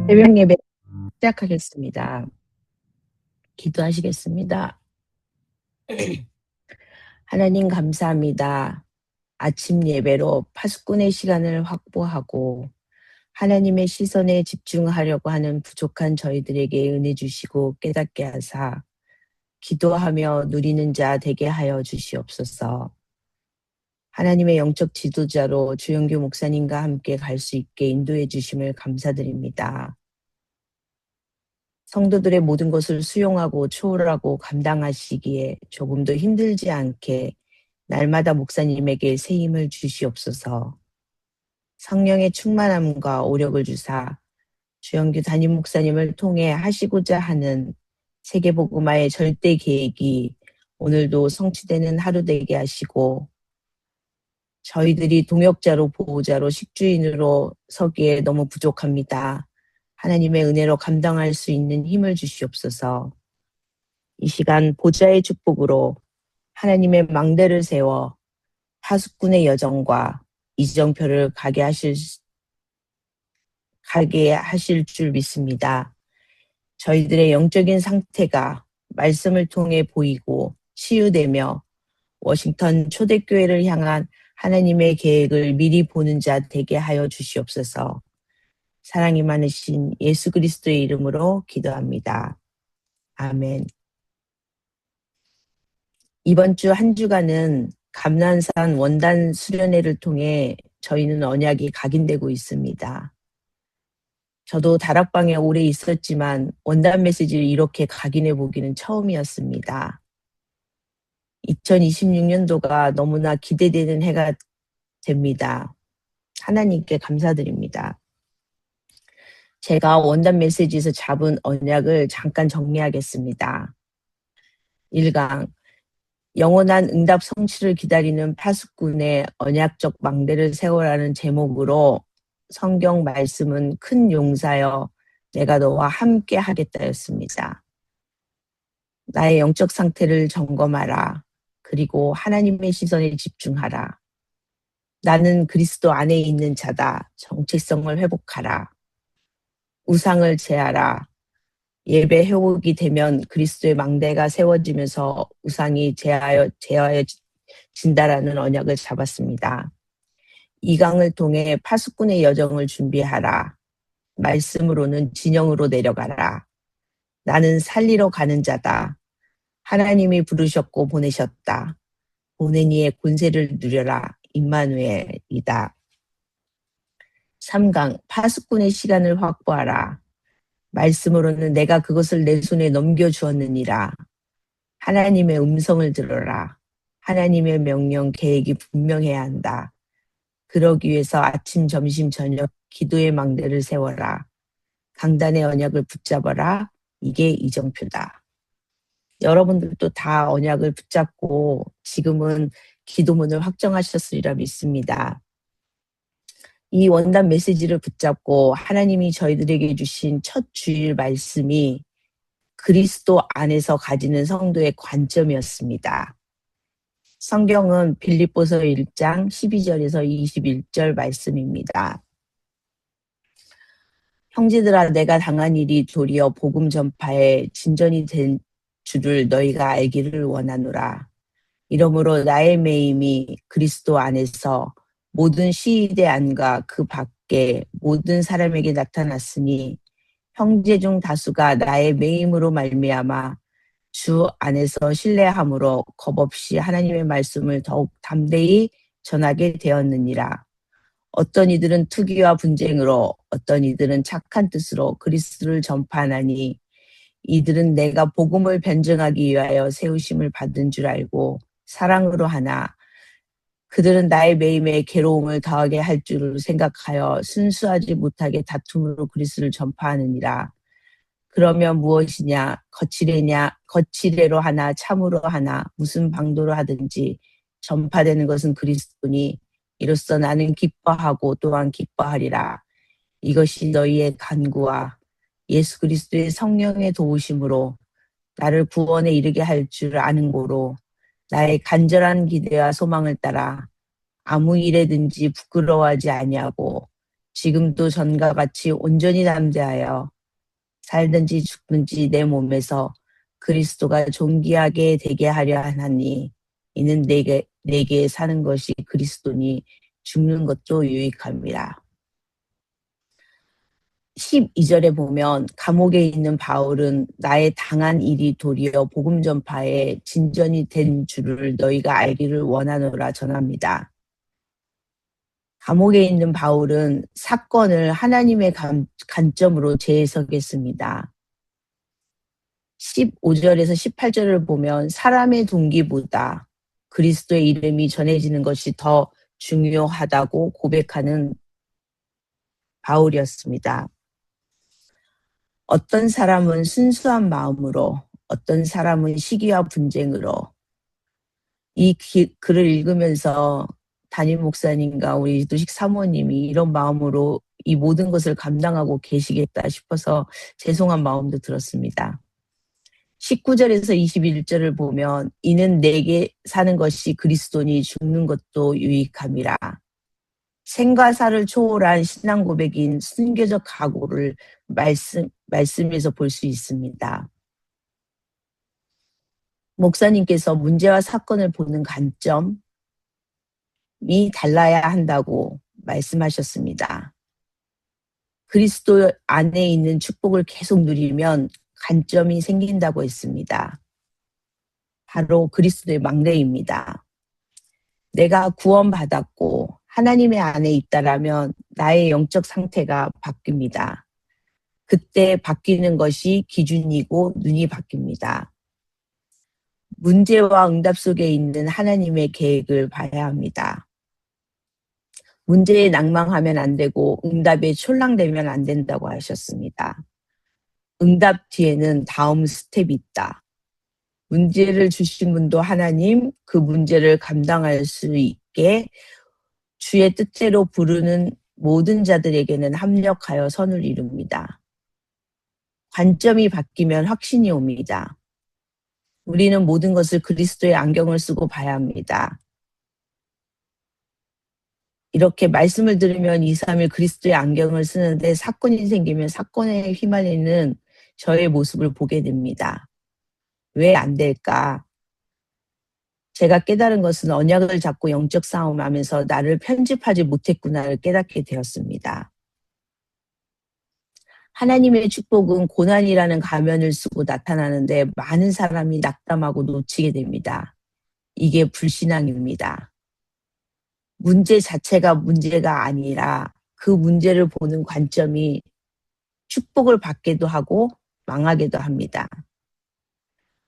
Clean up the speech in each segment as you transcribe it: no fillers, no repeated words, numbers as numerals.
새벽 예배 시작하겠습니다. 기도하시겠습니다. 하나님 감사합니다. 아침 예배로 파수꾼의 시간을 확보하고 하나님의 시선에 집중하려고 하는 부족한 저희들에게 은혜 주시고 깨닫게 하사 기도하며 누리는 자 되게 하여 주시옵소서. 하나님의 영적 지도자로 주영규 목사님과 함께 갈 수 있게 인도해 주심을 감사드립니다. 성도들의 모든 것을 수용하고 초월하고 감당하시기에 조금도 힘들지 않게 날마다 목사님에게 새 힘을 주시옵소서. 성령의 충만함과 오력을 주사 주영규 담임 목사님을 통해 하시고자 하는 세계복음화의 절대 계획이 오늘도 성취되는 하루 되게 하시고 저희들이 동역자로 보호자로 식주인으로 서기에 너무 부족합니다. 하나님의 은혜로 감당할 수 있는 힘을 주시옵소서. 이 시간 보좌의 축복으로 하나님의 망대를 세워 파수꾼의 여정과 이정표를 가게 하실 줄 믿습니다. 저희들의 영적인 상태가 말씀을 통해 보이고 치유되며 워싱턴 초대교회를 향한 하나님의 계획을 미리 보는 자 되게 하여 주시옵소서. 사랑이 많으신 예수 그리스도의 이름으로 기도합니다. 아멘. 이번 주 한 주간은 감난산 원단 수련회를 통해 저희는 언약이 각인되고 있습니다. 저도 다락방에 오래 있었지만 원단 메시지를 이렇게 각인해 보기는 처음이었습니다. 2026년도가 너무나 기대되는 해가 됩니다. 하나님께 감사드립니다. 제가 원단 메시지에서 잡은 언약을 잠깐 정리하겠습니다. 1강, 영원한 응답 성취를 기다리는 파수꾼의 언약적 망대를 세워라는 제목으로 성경 말씀은 큰 용사여 내가 너와 함께 하겠다였습니다. 나의 영적 상태를 점검하라. 그리고 하나님의 시선에 집중하라. 나는 그리스도 안에 있는 자다. 정체성을 회복하라. 우상을 제하라. 예배 회복이 되면 그리스도의 망대가 세워지면서 우상이 제하여진다라는 언약을 잡았습니다. 이 강을 통해 파수꾼의 여정을 준비하라. 말씀으로는 진영으로 내려가라. 나는 살리러 가는 자다. 하나님이 부르셨고 보내셨다. 보내니의 권세를 누려라. 임마누엘이다. 3강, 파수꾼의 시간을 확보하라. 말씀으로는 내가 그것을 내 손에 넘겨주었느니라. 하나님의 음성을 들어라. 하나님의 명령 계획이 분명해야 한다. 그러기 위해서 아침, 점심, 저녁 기도의 망대를 세워라. 강단의 언약을 붙잡아라. 이게 이정표다. 여러분들도 다 언약을 붙잡고 지금은 기도문을 확정하셨으리라 믿습니다. 이 원단 메시지를 붙잡고 하나님이 저희들에게 주신 첫 주일 말씀이 그리스도 안에서 가지는 성도의 관점이었습니다. 성경은 빌립보서 1장 12절에서 21절 말씀입니다. 형제들아 내가 당한 일이 도리어 복음 전파에 진전이 된 줄을 너희가 알기를 원하노라. 이러므로 나의 매임이 그리스도 안에서 모든 시대 안과 그 밖에 모든 사람에게 나타났으니 형제 중 다수가 나의 매임으로 말미암아 주 안에서 신뢰함으로 겁없이 하나님의 말씀을 더욱 담대히 전하게 되었느니라. 어떤 이들은 투기와 분쟁으로 어떤 이들은 착한 뜻으로 그리스도를 전파하나니 이들은 내가 복음을 변증하기 위하여 세우심을 받은 줄 알고 사랑으로 하나 그들은 나의 매임에 괴로움을 더하게 할 줄을 생각하여 순수하지 못하게 다툼으로 그리스도를 전파하느니라. 그러면 무엇이냐 거칠애로 하나 참으로 하나 무슨 방도로 하든지 전파되는 것은 그리스도니 이로써 나는 기뻐하고 또한 기뻐하리라. 이것이 너희의 간구와 예수 그리스도의 성령의 도우심으로 나를 구원에 이르게 할 줄 아는 고로 나의 간절한 기대와 소망을 따라 아무 일에든지 부끄러워하지 아니하고 지금도 전과 같이 온전히 담대하여 살든지 죽든지 내 몸에서 그리스도가 존귀하게 되게 하려 하나니 이는 내게 사는 것이 그리스도니 죽는 것도 유익함이라. 12절에 보면 감옥에 있는 바울은 나의 당한 일이 도리어 복음 전파에 진전이 된 줄을 너희가 알기를 원하노라 전합니다. 감옥에 있는 바울은 사건을 하나님의 관점으로 재해석했습니다. 15절에서 18절을 보면 사람의 동기보다 그리스도의 이름이 전해지는 것이 더 중요하다고 고백하는 바울이었습니다. 어떤 사람은 순수한 마음으로, 어떤 사람은 시기와 분쟁으로 이 글을 읽으면서 담임 목사님과 우리 누식 사모님이 이런 마음으로 이 모든 것을 감당하고 계시겠다 싶어서 죄송한 마음도 들었습니다. 19절에서 21절을 보면 이는 내게 사는 것이 그리스도니 죽는 것도 유익함이라. 생과 사를 초월한 신앙 고백인 순교적 각오를 말씀에서 볼 수 있습니다. 목사님께서 문제와 사건을 보는 관점이 달라야 한다고 말씀하셨습니다. 그리스도 안에 있는 축복을 계속 누리면 관점이 생긴다고 했습니다. 바로 그리스도의 막내입니다. 내가 구원받았고 하나님의 안에 있다라면 나의 영적 상태가 바뀝니다. 그때 바뀌는 것이 기준이고 눈이 바뀝니다. 문제와 응답 속에 있는 하나님의 계획을 봐야 합니다. 문제에 낭망하면 안 되고 응답에 촐랑되면 안 된다고 하셨습니다. 응답 뒤에는 다음 스텝이 있다. 문제를 주신 분도 하나님, 그 문제를 감당할 수 있게 주의 뜻대로 부르는 모든 자들에게는 합력하여 선을 이룹니다. 관점이 바뀌면 확신이 옵니다. 우리는 모든 것을 그리스도의 안경을 쓰고 봐야 합니다. 이렇게 말씀을 들으면 2, 3일 그리스도의 안경을 쓰는데 사건이 생기면 사건에 휘말리는 저의 모습을 보게 됩니다. 왜 안 될까? 제가 깨달은 것은 언약을 잡고 영적 싸움하면서 나를 편집하지 못했구나를 깨닫게 되었습니다. 하나님의 축복은 고난이라는 가면을 쓰고 나타나는데 많은 사람이 낙담하고 놓치게 됩니다. 이게 불신앙입니다. 문제 자체가 문제가 아니라 그 문제를 보는 관점이 축복을 받게도 하고 망하게도 합니다.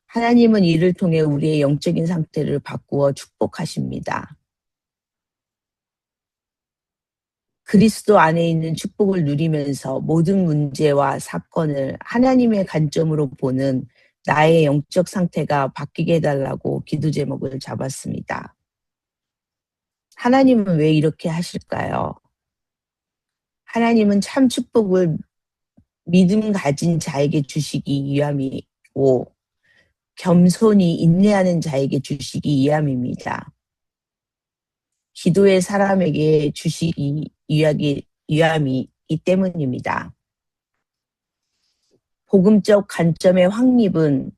하나님은 이를 통해 우리의 영적인 상태를 바꾸어 축복하십니다. 그리스도 안에 있는 축복을 누리면서 모든 문제와 사건을 하나님의 관점으로 보는 나의 영적 상태가 바뀌게 해달라고 기도 제목을 잡았습니다. 하나님은 왜 이렇게 하실까요? 하나님은 참 축복을 믿음 가진 자에게 주시기 위함이고 겸손히 인내하는 자에게 주시기 위함입니다. 기도의 사람에게 주시기 위함이기 때문입니다. 복음적 관점의 확립은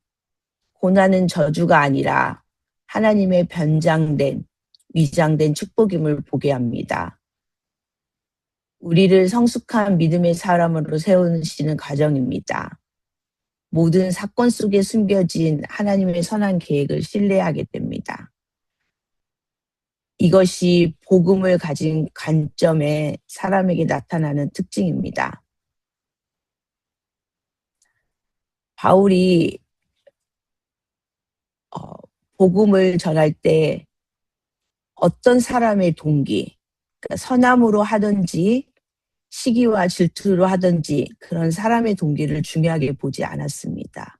고난은 저주가 아니라 하나님의 변장된, 위장된 축복임을 보게 합니다. 우리를 성숙한 믿음의 사람으로 세우시는 과정입니다. 모든 사건 속에 숨겨진 하나님의 선한 계획을 신뢰하게 됩니다. 이것이 복음을 가진 관점의 사람에게 나타나는 특징입니다. 바울이 복음을 전할 때 어떤 사람의 동기, 그러니까 선함으로 하든지 시기와 질투로 하든지 그런 사람의 동기를 중요하게 보지 않았습니다.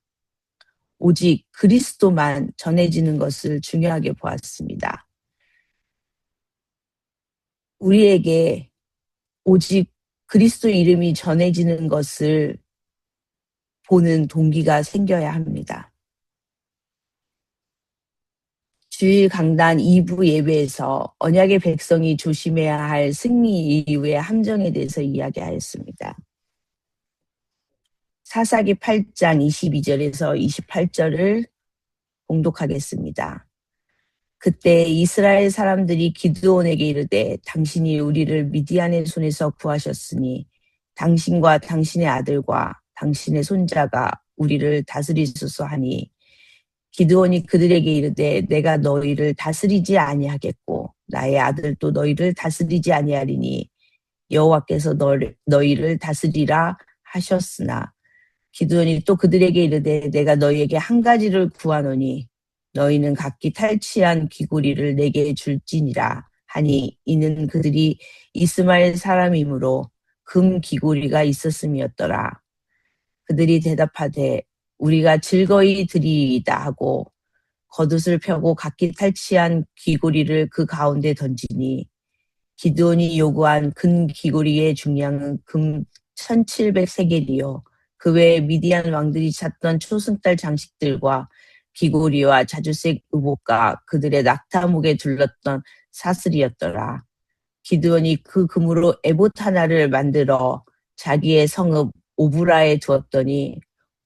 오직 그리스도만 전해지는 것을 중요하게 보았습니다. 우리에게 오직 그리스도 이름이 전해지는 것을 보는 동기가 생겨야 합니다. 주일 강단 2부 예배에서 언약의 백성이 조심해야 할 승리 이후의 함정에 대해서 이야기하였습니다. 사사기 8장 22절에서 28절을 봉독하겠습니다. 그때 이스라엘 사람들이 기드온에게 이르되 당신이 우리를 미디안의 손에서 구하셨으니 당신과 당신의 아들과 당신의 손자가 우리를 다스리소서 하니 기드온이 그들에게 이르되 내가 너희를 다스리지 아니하겠고 나의 아들도 너희를 다스리지 아니하리니 여호와께서 너희를 다스리라 하셨으나 기드온이 또 그들에게 이르되 내가 너희에게 한 가지를 구하노니 너희는 각기 탈취한 귀고리를 내게 줄지니라 하니 이는 그들이 이스마엘 사람이므로 금 귀고리가 있었음이었더라. 그들이 대답하되 우리가 즐거이 드리이다 하고 겉옷을 펴고 각기 탈취한 귀고리를 그 가운데 던지니 기드온이 요구한 금 귀고리의 중량은 금 1700세겔이요 그 외에 미디안 왕들이 찾던 초승달 장식들과 귀고리와 자주색 의복과 그들의 낙타목에 둘렀던 사슬이었더라. 기드온이 그 금으로 에봇 하나를 만들어 자기의 성읍 오브라에 두었더니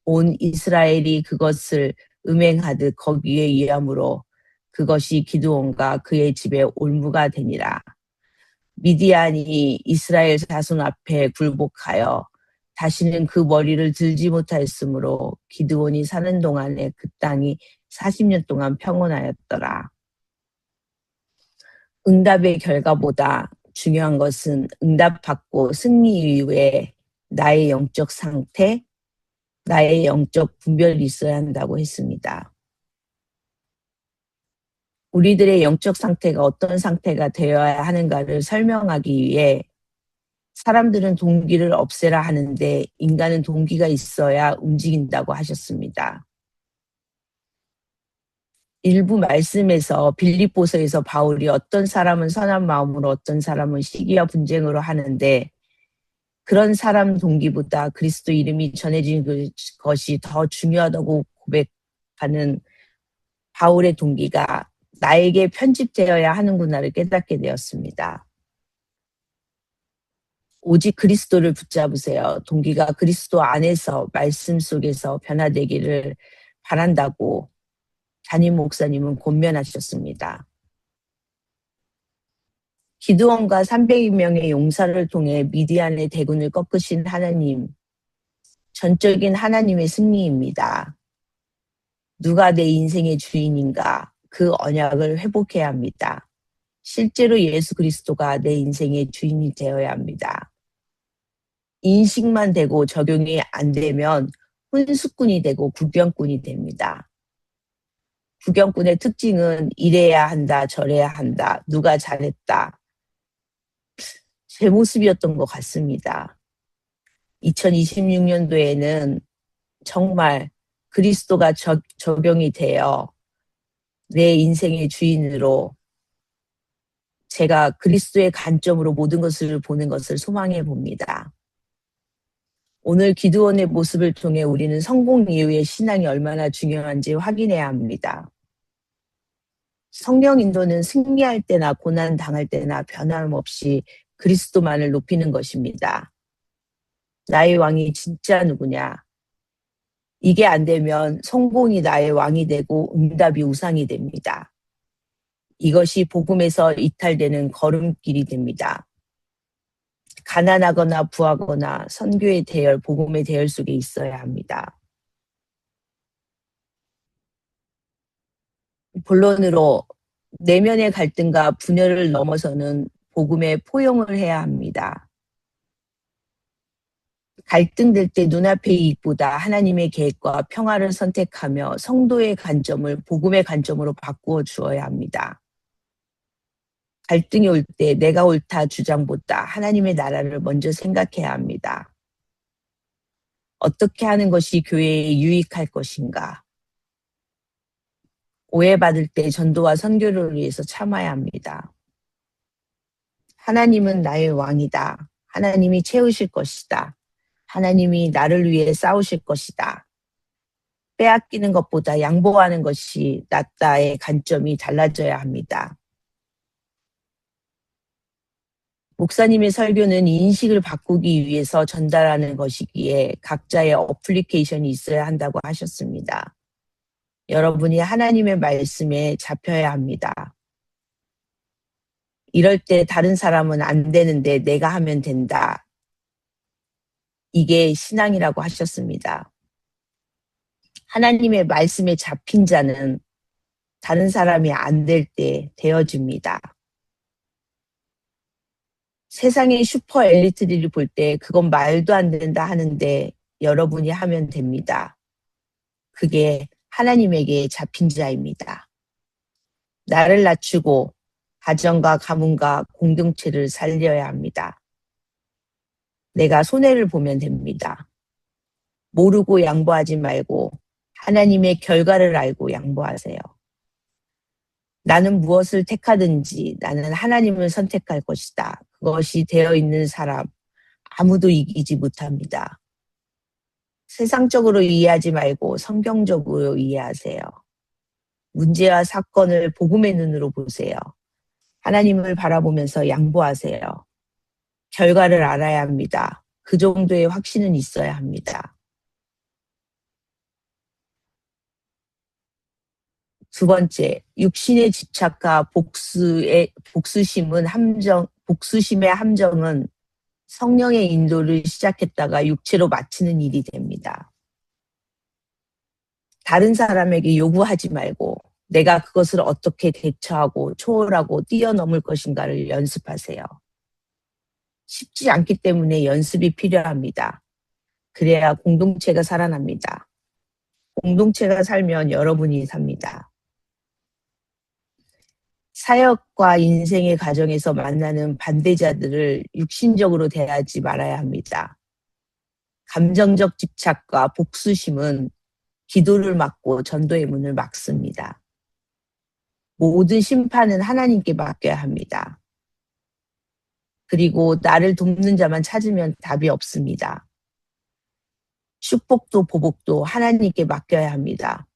온 이스라엘이 그것을 음행하듯 거기에 의함으로 그것이 기드온과 그의 집에 올무가 되니라. 미디안이 이스라엘 자손 앞에 굴복하여 다시는 그 머리를 들지 못하였으므로 기드온이 사는 동안에 그 땅이 40년 동안 평온하였더라. 응답의 결과보다 중요한 것은 응답받고 승리 이후에 나의 영적 상태, 나의 영적 분별이 있어야 한다고 했습니다. 우리들의 영적 상태가 어떤 상태가 되어야 하는가를 설명하기 위해 사람들은 동기를 없애라 하는데 인간은 동기가 있어야 움직인다고 하셨습니다. 일부 말씀에서 빌립보서에서 바울이 어떤 사람은 선한 마음으로 어떤 사람은 시기와 분쟁으로 하는데 그런 사람 동기보다 그리스도 이름이 전해진 것이 더 중요하다고 고백하는 바울의 동기가 나에게 편집되어야 하는구나를 깨닫게 되었습니다. 오직 그리스도를 붙잡으세요. 동기가 그리스도 안에서 말씀 속에서 변화되기를 바란다고 담임 목사님은 권면하셨습니다. 기드온과 300명의 용사를 통해 미디안의 대군을 꺾으신 하나님, 전적인 하나님의 승리입니다. 누가 내 인생의 주인인가? 그 언약을 회복해야 합니다. 실제로 예수 그리스도가 내 인생의 주인이 되어야 합니다. 인식만 되고 적용이 안 되면 혼수꾼이 되고 구경꾼이 됩니다. 구경꾼의 특징은 이래야 한다, 저래야 한다, 누가 잘했다. 제 모습이었던 것 같습니다. 2026년도에는 정말 그리스도가 적용이 되어 내 인생의 주인으로 제가 그리스도의 관점으로 모든 것을 보는 것을 소망해 봅니다. 오늘 기드온의 모습을 통해 우리는 성공 이후의 신앙이 얼마나 중요한지 확인해야 합니다. 성령 인도는 승리할 때나 고난 당할 때나 변함없이 그리스도만을 높이는 것입니다. 나의 왕이 진짜 누구냐? 이게 안 되면 성공이 나의 왕이 되고 응답이 우상이 됩니다. 이것이 복음에서 이탈되는 걸음길이 됩니다. 가난하거나 부하거나 선교의 대열, 복음의 대열 속에 있어야 합니다. 본론으로 내면의 갈등과 분열을 넘어서는 복음의 포용을 해야 합니다. 갈등될 때 눈앞의 이익보다 하나님의 계획과 평화를 선택하며 성도의 관점을 복음의 관점으로 바꾸어 주어야 합니다. 갈등이 올 때 내가 옳다 주장보다 하나님의 나라를 먼저 생각해야 합니다. 어떻게 하는 것이 교회에 유익할 것인가? 오해받을 때 전도와 선교를 위해서 참아야 합니다. 하나님은 나의 왕이다. 하나님이 채우실 것이다. 하나님이 나를 위해 싸우실 것이다. 빼앗기는 것보다 양보하는 것이 낫다의 관점이 달라져야 합니다. 목사님의 설교는 인식을 바꾸기 위해서 전달하는 것이기에 각자의 어플리케이션이 있어야 한다고 하셨습니다. 여러분이 하나님의 말씀에 잡혀야 합니다. 이럴 때 다른 사람은 안 되는데 내가 하면 된다. 이게 신앙이라고 하셨습니다. 하나님의 말씀에 잡힌 자는 다른 사람이 안 될 때 되어집니다. 세상의 슈퍼 엘리트들이 볼 때 그건 말도 안 된다 하는데 여러분이 하면 됩니다. 그게 하나님에게 잡힌 자입니다. 나를 낮추고 가정과 가문과 공동체를 살려야 합니다. 내가 손해를 보면 됩니다. 모르고 양보하지 말고 하나님의 결과를 알고 양보하세요. 나는 무엇을 택하든지 나는 하나님을 선택할 것이다. 그것이 되어 있는 사람 아무도 이기지 못합니다. 세상적으로 이해하지 말고 성경적으로 이해하세요. 문제와 사건을 복음의 눈으로 보세요. 하나님을 바라보면서 양보하세요. 결과를 알아야 합니다. 그 정도의 확신은 있어야 합니다. 두 번째, 육신의 집착과 복수심의 함정은 성령의 인도를 시작했다가 육체로 마치는 일이 됩니다. 다른 사람에게 요구하지 말고 내가 그것을 어떻게 대처하고 초월하고 뛰어넘을 것인가를 연습하세요. 쉽지 않기 때문에 연습이 필요합니다. 그래야 공동체가 살아납니다. 공동체가 살면 여러분이 삽니다. 사역과 인생의 과정에서 만나는 반대자들을 육신적으로 대하지 말아야 합니다. 감정적 집착과 복수심은 기도를 막고 전도의 문을 막습니다. 모든 심판은 하나님께 맡겨야 합니다. 그리고 나를 돕는 자만 찾으면 답이 없습니다. 축복도 보복도 하나님께 맡겨야 합니다.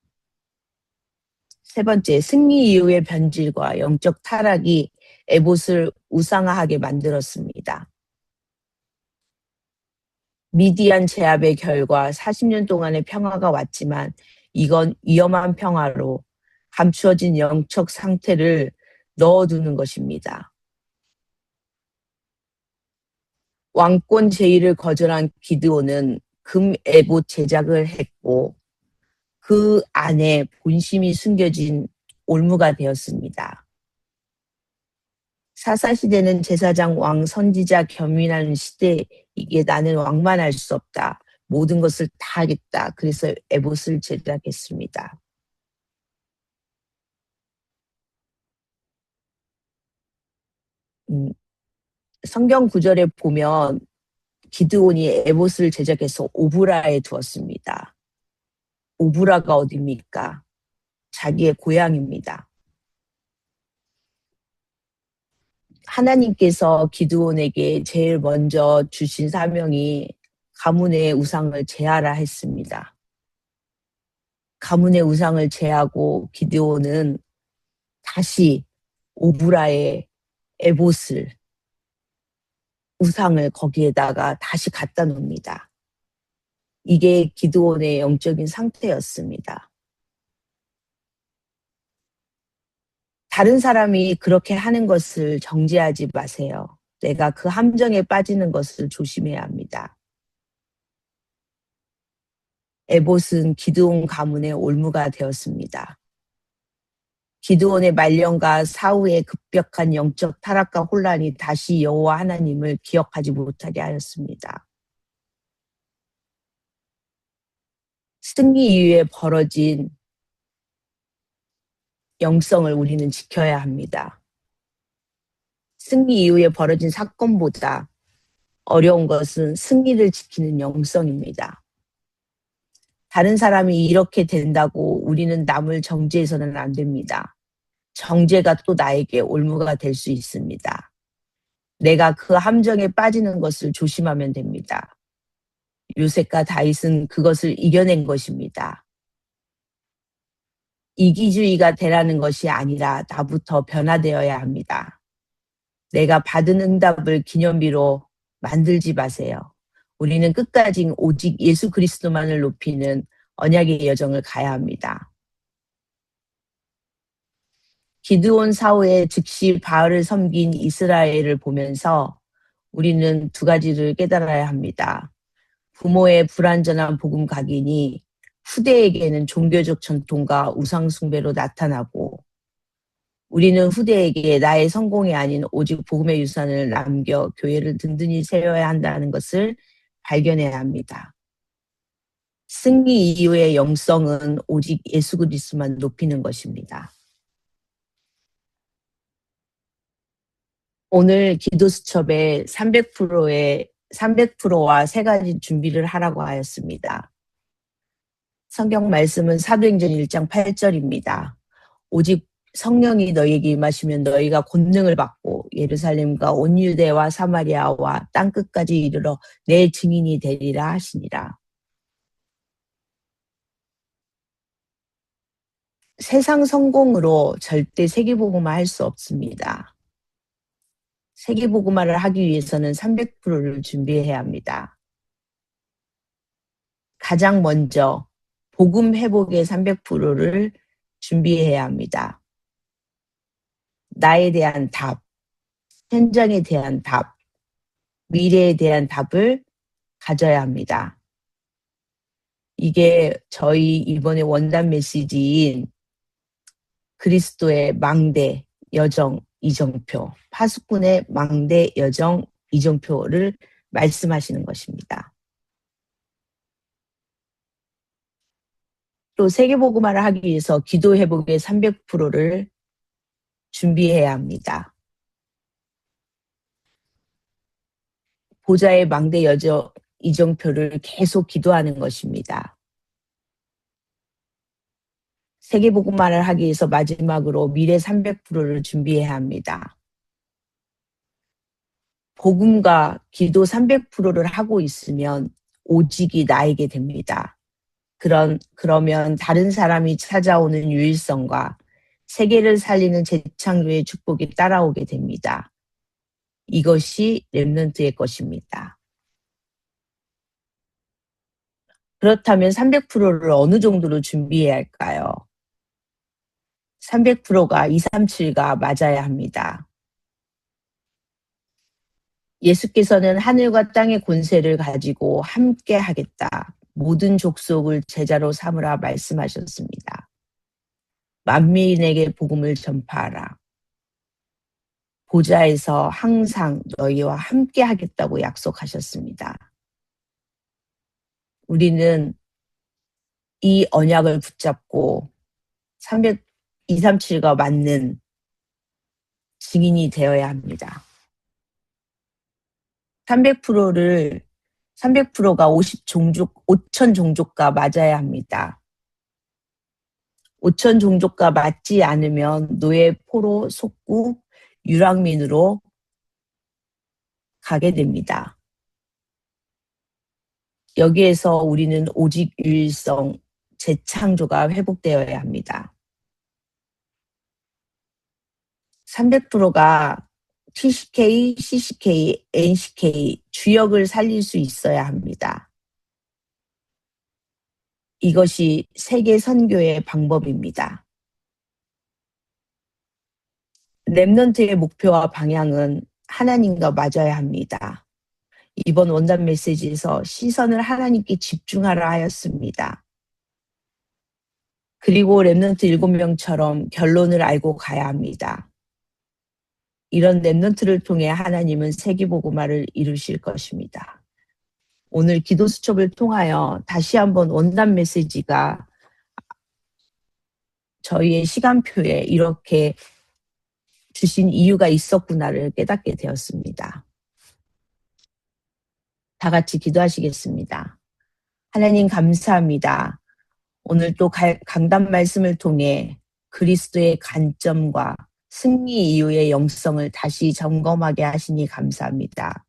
세 번째, 승리 이후의 변질과 영적 타락이 에봇을 우상화하게 만들었습니다. 미디안 제압의 결과 40년 동안의 평화가 왔지만 이건 위험한 평화로 감추어진 영적 상태를 넣어두는 것입니다. 왕권 제의를 거절한 기드온은 금 에봇 제작을 했고 그 안에 본심이 숨겨진 올무가 되었습니다. 사사시대는 제사장, 왕, 선지자 겸임하는 시대. 이게 나는 왕만 할 수 없다. 모든 것을 다 하겠다. 그래서 에봇을 제작했습니다. 성경 구절에 보면 기드온이 에봇을 제작해서 오브라에 두었습니다. 오브라가 어디입니까? 자기의 고향입니다. 하나님께서 기드온에게 제일 먼저 주신 사명이 가문의 우상을 제하라 했습니다. 가문의 우상을 제하고 기드온은 다시 오브라의 에봇을 우상을 거기에다가 다시 갖다 놓습니다. 이게 기드온의 영적인 상태였습니다. 다른 사람이 그렇게 하는 것을 정죄하지 마세요. 내가 그 함정에 빠지는 것을 조심해야 합니다. 에봇은 기드온 가문의 올무가 되었습니다. 기드온의 말년과 사후의 급격한 영적 타락과 혼란이 다시 여호와 하나님을 기억하지 못하게 하였습니다. 승리 이후에 벌어진 영성을 우리는 지켜야 합니다. 승리 이후에 벌어진 사건보다 어려운 것은 승리를 지키는 영성입니다. 다른 사람이 이렇게 된다고 우리는 남을 정죄해서는 안 됩니다. 정죄가 또 나에게 올무가 될 수 있습니다. 내가 그 함정에 빠지는 것을 조심하면 됩니다. 요셉과 다윗은 그것을 이겨낸 것입니다. 이기주의가 되라는 것이 아니라 나부터 변화되어야 합니다. 내가 받은 응답을 기념비로 만들지 마세요. 우리는 끝까지 오직 예수 그리스도만을 높이는 언약의 여정을 가야 합니다. 기드온 사후에 즉시 바알을 섬긴 이스라엘을 보면서 우리는 두 가지를 깨달아야 합니다. 부모의 불완전한 복음 각인이 후대에게는 종교적 전통과 우상 숭배로 나타나고 우리는 후대에게 나의 성공이 아닌 오직 복음의 유산을 남겨 교회를 든든히 세워야 한다는 것을 발견해야 합니다. 승리 이후의 영성은 오직 예수 그리스도만 높이는 것입니다. 오늘 기도수첩에 300%와 세 가지 준비를 하라고 하였습니다. 성경 말씀은 사도행전 1장 8절입니다. 오직 성령이 너희에게 임하시면 너희가 권능을 받고 예루살렘과 온 유대와 사마리아와 땅끝까지 이르러 내 증인이 되리라 하시니라. 세상 성공으로 절대 세계복음화 할 수 없습니다. 세계복음화를 하기 위해서는 300%를 준비해야 합니다. 가장 먼저 복음 회복의 300%를 준비해야 합니다. 나에 대한 답, 현장에 대한 답, 미래에 대한 답을 가져야 합니다. 이게 저희 이번에 원단 메시지인 그리스도의 망대 여정 이정표, 파수꾼의 망대 여정 이정표를 말씀하시는 것입니다. 또 세계복음화를 하기 위해서 기도 회복의 300%를 준비해야 합니다. 보좌의 망대 여정 이정표를 계속 기도하는 것입니다. 세계복음화를 하기 위해서 마지막으로 미래 300%를 준비해야 합니다. 복음과 기도 300%를 하고 있으면 오직이 나에게 됩니다. 그러면 다른 사람이 찾아오는 유일성과 세계를 살리는 재창조의 축복이 따라오게 됩니다. 이것이 렘넌트의 것입니다. 그렇다면 300%를 어느 정도로 준비해야 할까요? 300%가 237가 맞아야 합니다. 예수께서는 하늘과 땅의 권세를 가지고 함께 하겠다. 모든 족속을 제자로 삼으라 말씀하셨습니다. 만민에게 복음을 전파하라. 보좌에서 항상 너희와 함께 하겠다고 약속하셨습니다. 우리는 이 언약을 붙잡고 237과 맞는 증인이 되어야 합니다. 300%가 5천 종족과 맞아야 합니다. 5천 종족과 맞지 않으면 노예, 포로, 속국, 유랑민으로 가게 됩니다. 여기에서 우리는 오직 유일성, 재창조가 회복되어야 합니다. 300%가 TCK, CCK, NCK 주역을 살릴 수 있어야 합니다. 이것이 세계 선교의 방법입니다. 렘넌트의 목표와 방향은 하나님과 맞아야 합니다. 이번 원단 메시지에서 시선을 하나님께 집중하라 하였습니다. 그리고 렘넌트 7명처럼 결론을 알고 가야 합니다. 이런 렘넌트를 통해 하나님은 세계복음화를 이루실 것입니다. 오늘 기도 수첩을 통하여 다시 한번 원단 메시지가 저희의 시간표에 이렇게 주신 이유가 있었구나를 깨닫게 되었습니다. 다 같이 기도하시겠습니다. 하나님 감사합니다. 오늘 또 강단 말씀을 통해 그리스도의 관점과 승리 이후의 영성을 다시 점검하게 하시니 감사합니다.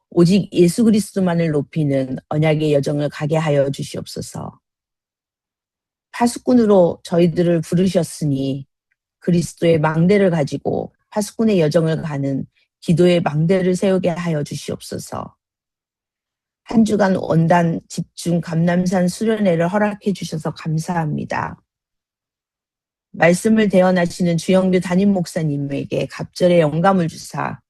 오직 예수 그리스도만을 높이는 언약의 여정을 가게 하여 주시옵소서. 파수꾼으로 저희들을 부르셨으니 그리스도의 망대를 가지고 파수꾼의 여정을 가는 기도의 망대를 세우게 하여 주시옵소서. 한 주간 원단 집중 감람산 수련회를 허락해 주셔서 감사합니다. 말씀을 대언하시는 주영규 담임 목사님에게 갑절의 영감을 주사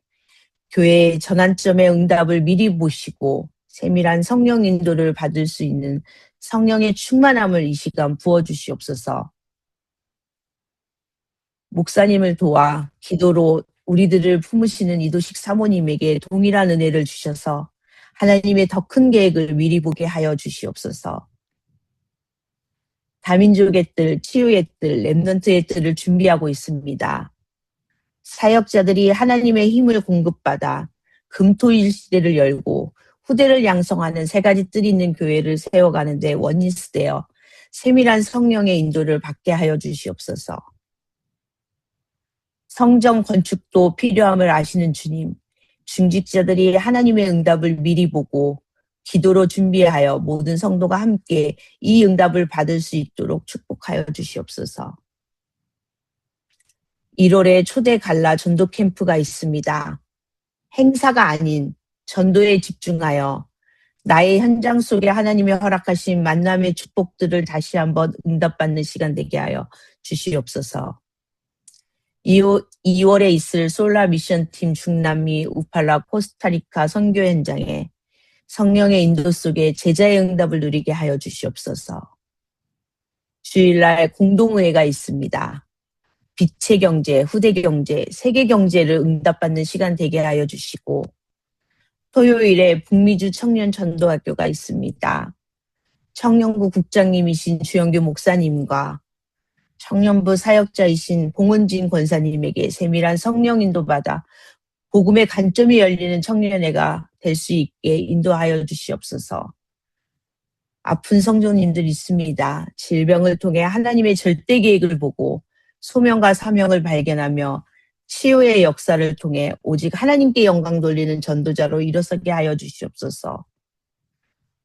교회의 전환점의 응답을 미리 보시고 세밀한 성령 인도를 받을 수 있는 성령의 충만함을 이 시간 부어주시옵소서. 목사님을 도와 기도로 우리들을 품으시는 이도식 사모님에게 동일한 은혜를 주셔서 하나님의 더 큰 계획을 미리 보게 하여 주시옵소서. 다민족의 뜰, 치유의 뜰, 랩넌트의 뜰을 준비하고 있습니다. 사역자들이 하나님의 힘을 공급받아 금토일 시대를 열고 후대를 양성하는 세 가지 뜰이 있는 교회를 세워가는 데 원인스 되어 세밀한 성령의 인도를 받게 하여 주시옵소서. 성전 건축도 필요함을 아시는 주님, 중직자들이 하나님의 응답을 미리 보고 기도로 준비하여 모든 성도가 함께 이 응답을 받을 수 있도록 축복하여 주시옵소서. 1월에 초대 갈라 전도 캠프가 있습니다. 행사가 아닌 전도에 집중하여 나의 현장 속에 하나님이 허락하신 만남의 축복들을 다시 한번 응답받는 시간 되게 하여 주시옵소서. 2월에 있을 솔라 미션팀 중남미 우팔라 코스타리카 선교 현장에 성령의 인도 속에 제자의 응답을 누리게 하여 주시옵소서. 주일날 공동의회가 있습니다. 빛의 경제, 후대 경제, 세계 경제를 응답받는 시간 되게 하여 주시고 토요일에 북미주 청년 전도학교가 있습니다. 청년부 국장님이신 주영규 목사님과 청년부 사역자이신 봉은진 권사님에게 세밀한 성령 인도받아 복음의 관점이 열리는 청년회가 될 수 있게 인도하여 주시옵소서. 아픈 성도님들 있습니다. 질병을 통해 하나님의 절대 계획을 보고 소명과 사명을 발견하며 치유의 역사를 통해 오직 하나님께 영광 돌리는 전도자로 일어서게 하여 주시옵소서.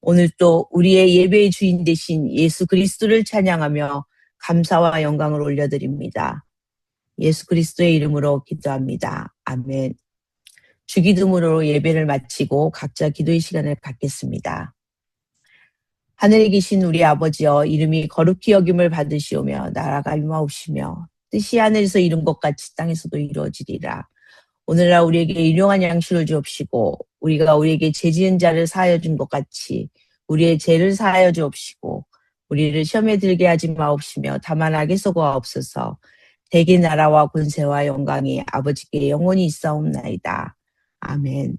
오늘 또 우리의 예배의 주인 되신 예수 그리스도를 찬양하며 감사와 영광을 올려드립니다. 예수 그리스도의 이름으로 기도합니다. 아멘. 주기도문으로 예배를 마치고 각자 기도의 시간을 갖겠습니다. 하늘에 계신 우리 아버지여, 이름이 거룩히 여김을 받으시오며 나라가 임하옵시며 뜻이 하늘에서 이룬 것 같이 땅에서도 이루어지리라. 오늘날 우리에게 일용할 양식을 주옵시고 우리가 우리에게 죄 지은 자를 사하여 준 것 같이 우리의 죄를 사하여 주옵시고 우리를 시험에 들게 하지 마옵시며 다만 악에서 구하옵소서. 대개 나라와 권세와 영광이 아버지께 영원히 있사옵나이다. 아멘.